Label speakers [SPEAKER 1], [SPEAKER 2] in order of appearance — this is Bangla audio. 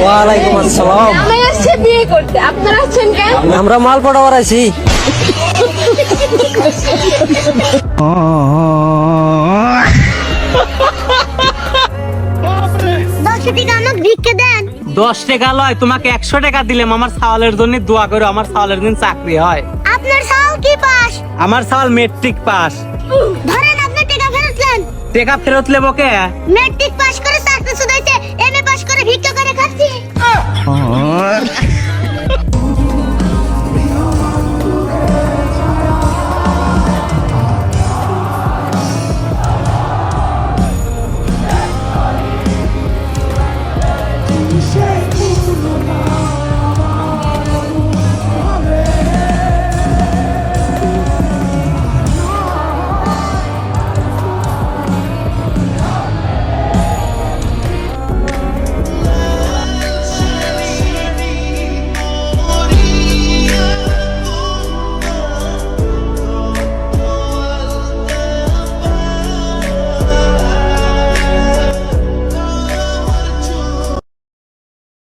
[SPEAKER 1] ওয়ালাইকুম আসসালাম।
[SPEAKER 2] আমি আসছি বিয়ে করতে, আপনারা আছেন কেন?
[SPEAKER 1] আমরা মাল পড়াবার আছি।
[SPEAKER 3] 10 টাকা আমাকে ভিক্ষে দেন।
[SPEAKER 1] 10 টাকা লয়, তোমাকে 100 টাকা দিলাম। আমার সাওয়ালের জন্য দোয়া করো, আমার সাওয়ালের দিন চাকরি হয়।
[SPEAKER 3] আপনার সাল কি পাস?
[SPEAKER 1] আমার সাওয়াল মেট্রিক পাস।
[SPEAKER 3] ধরেন আপনি টাকা ফেরত দেন।
[SPEAKER 1] টাকা ফেরত লেবো কে?
[SPEAKER 3] মেট্রিক পাস করে